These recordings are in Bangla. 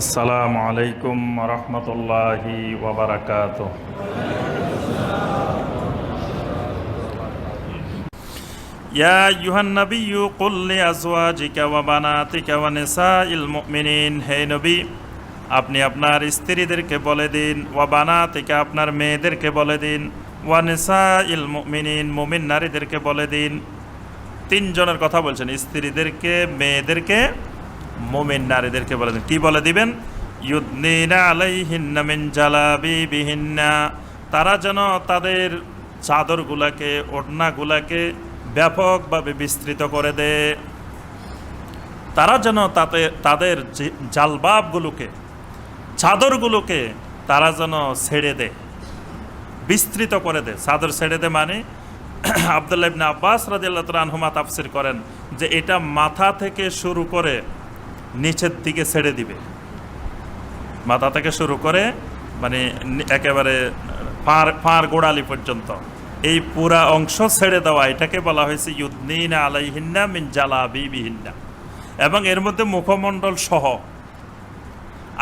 আসসালামু আলাইকুম রহমতুল্লাহি ওয়া বারাকাতুহু। ইয়া আইয়ুহান নাবিয়্যু কুল লিআজওয়াজিকা ওয়া বানাতিকা ওয়া নিসাইল মুমিনিন, হে নবী আপনি আপনার স্ত্রীদেরকে বলে দিন, ওয়া বানাতিকা আপনার মেয়েদেরকে বলে দিন, ওয়া নিসাইল মুমিনিন মুমিন নারীদেরকে বলে দিন। তিনজনের কথা বলছেন, স্ত্রীদেরকে, মেয়েদেরকে, মুমিন নারীদেরকে বলে দিন। কি বলে দিবেন? ইউদনিনা আলাইহিন্না মিন জালাবিবিহিন্না, তারা যেন তাদের চাদরগুলাকে, ওড়নাগুলাকে ব্যাপকভাবে বিস্তৃত করে দেয়। তারা যেন তাদের জালবাবগুলোকে, চাদরগুলোকে তারা যেন ছেড়ে দেয়, বিস্তৃত করে দেয়। চাদর ছেড়ে দেয় মানে আব্দুল্লাহ ইবনে আব্বাস রাদিয়াল্লাহু তাআলা আনহুমা তাফসীর করেন যে এটা মাথা থেকে শুরু করে নিচের দিকে ছেড়ে দিবে। মাথা থেকে শুরু করে মানে একেবারে পার গোড়ালি পর্যন্ত এই পুরা অংশ ছেড়ে দেওয়া, এটাকে বলা হয়েছে ইউদনিনা আলাইহিন্না মিন জালাবিবিহিন্না। এবং এর মধ্যে মুখমণ্ডল সহ।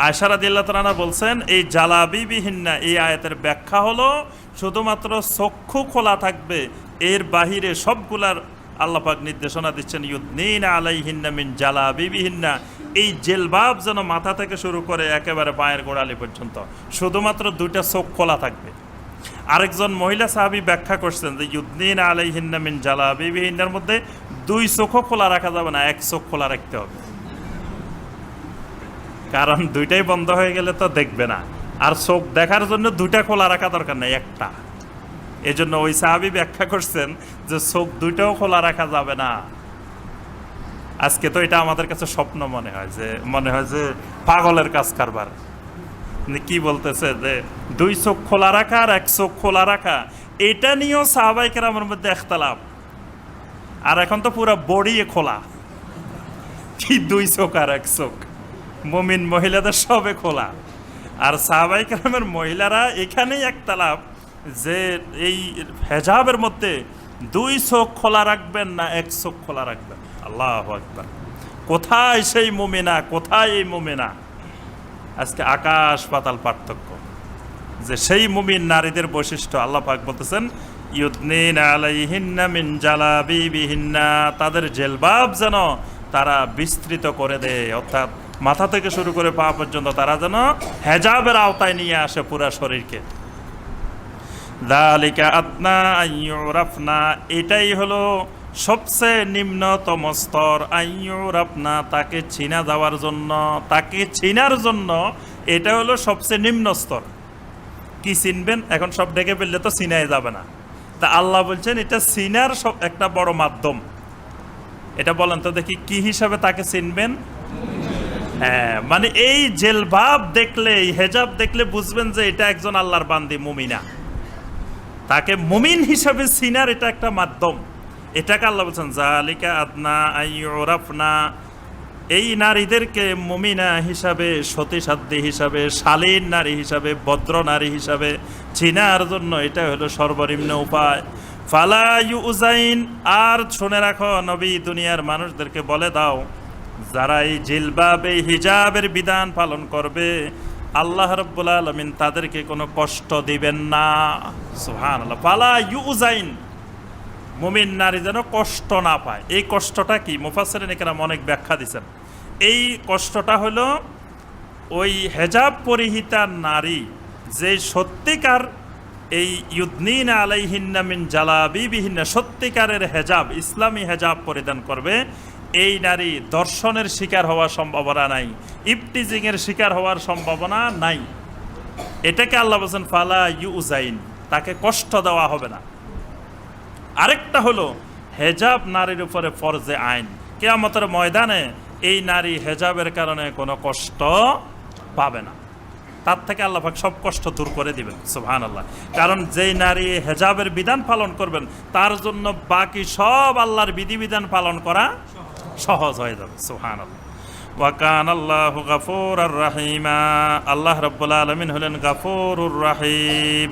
আয়েশা রাদিয়াল্লাহু তাআলা বলছেন এই জালাবিবিহিন্না এই আয়াতের ব্যাখ্যা হলো শুধুমাত্র চক্ষু খোলা থাকবে, এর বাহিরে সবগুলার আল্লাহ পাক নির্দেশনা দিচ্ছেন ইউদনিনা আলাইহিন্না মিন জালাবিবিহিন্না। এই জেলবাব যেন মাথা থেকে শুরু করে একেবারে পায়ের গোড়ালি পর্যন্ত শুধুমাত্র দুইটা চোখ খোলা থাকবে। আরেকজন মহিলা সাহাবী ব্যাখ্যা করছেন যে ইউদনিনা আলাইহিন্না মিন জালাবিবিহিন্নার মধ্যে দুই চোখও খোলা রাখা যাবে না, এক চোখ খোলা রাখতে হবে, কারণ দুইটাই বন্ধ হয়ে গেলে তো দেখবে না। আর চোখ দেখার জন্য দুইটা খোলা রাখা দরকার নেই, একটা। এই জন্য ওই সাহাবী ব্যাখ্যা করছেন যে চোখ দুইটাও খোলা রাখা যাবে না। আজকে তো এটা আমাদের কাছে স্বপ্ন মনে হয় যে পাগলের কাজ কারবার। কি বলতেছে যে দুই চোখ খোলা রাখা আর এক চোখ খোলা রাখা, এটা নিয়েও সাহাবায়ে কেরামের মধ্যে ইখতিলাফ। আর এখন তো পুরো বডি খোলা, কি দুই চোখ আর এক চোখ, মুমিন মহিলাদের সবে খোলা। আর সাহাবায়ে কেরামের মহিলারা এখানেই ইখতিলাফ যে এই হেজাবের মধ্যে দুই চোখ খোলা রাখবেন না এক চোখ খোলা রাখবেন। আল্লাহু আকবার! কোথায় সেই মুমিনা, কোথায় এই মুমিনা? আজকে আকাশ পাতাল পার্থক্য। যে সেই মুমিন নারীদের বৈশিষ্ট্য আল্লাহ পাক বলতেছেন ইউদনিনা আলাইহিন্না মিন জালাবিবিহিন্না, তাদের জেলবাব যেন তারা বিস্তৃত করে দেয়, অর্থাৎ মাথা থেকে শুরু করে পা পর্যন্ত তারা যেন হেজাবের আওতায় নিয়ে আসে পুরা শরীরকে। যালিকা আদনা আইয়ুরাফনা, এটাই হলো সবচেয়ে নিম্নতম স্তর। আইয়ুরাফনা, তাকে চিনা যাওয়ার জন্য, তাকে চিনার জন্য এটা হলো সবচেয়ে নিম্ন স্তর। কি চিনবেন? এখন সব ডেকে ফেললে তো চিনাই যাবে না। তা আল্লাহ বলছেন এটা চিনার সব একটা বড় মাধ্যম। এটা বলেন তো দেখি কি হিসাবে তাকে চিনবেন? হ্যাঁ, মানে এই জেলবাব দেখলে, এই হেজাব দেখলে বুঝবেন যে এটা একজন আল্লাহর বান্দি, মুমিনা। তাকে মুমিন হিসাবে চিনার এটা একটা মাধ্যম। এটাকে আল্লাহ বলছেন যালিকা আদনা আইয়ুরাফনা, এই নারীদেরকে মুমিনা হিসাবে, সতীসাধ্যী হিসাবে, শালীন নারী হিসাবে, ভদ্র নারী হিসাবে চিনার জন্য এটা হলো সর্বনিম্ন উপায়। ফালা ইউজাইন, আর শুনে রাখো নবী, দুনিয়ার মানুষদেরকে বলে দাও যারা এই জিলবাব, এই হিজাবের বিধান পালন করবে আল্লাহ রাব্বুল আলামিন তাদেরকে কোনো কষ্ট দিবেন না। সুবহানাল্লাহ। ফালা ইউজাইন, মুমিন নারী যেন কষ্ট না পায়। এই কষ্টটা কি? মুফাসসিরিন কেরাম অনেক ব্যাখ্যা দিয়েছেন। এই কষ্টটা হলো ওই হেজাব পরিহিতা নারী যে সত্যিকার এই ইউদনিনা আলাইহিন্না মিন জালাবিবিহিন্না সত্যিকারের হেজাব, ইসলামী হেজাব পরিধান করবে, এই নারী দর্শনের শিকার হওয়ার সম্ভাবনা নাই, ইফটিজিংয়ের শিকার হওয়ার সম্ভাবনা নাই। এটাকে আল্লাহ বলছেন ফালা ইউজাইন, তাকে কষ্ট দেওয়া হবে না। আরেকটা হলো হেজাব নারীর উপরে ফরজে আইন। কিয়ামতের ময়দানে এই নারী হেজাবের কারণে কোনো কষ্ট পাবে না, তার থেকে আল্লাহ পাক সব কষ্ট দূর করে দিবেন। সুবহানাল্লাহ। কারণ যেই নারী হেজাবের বিধান পালন করবেন তার জন্য বাকি সব আল্লাহর বিধিবিধান পালন করা সহজ হয়ে যাবে। সুবহানাল্লাহ। ওয়া কানাল্লাহু গাফুরুর রাহিমা, আল্লাহ রাব্বুল আলামিন হলেন গাফুরুর রাহিম।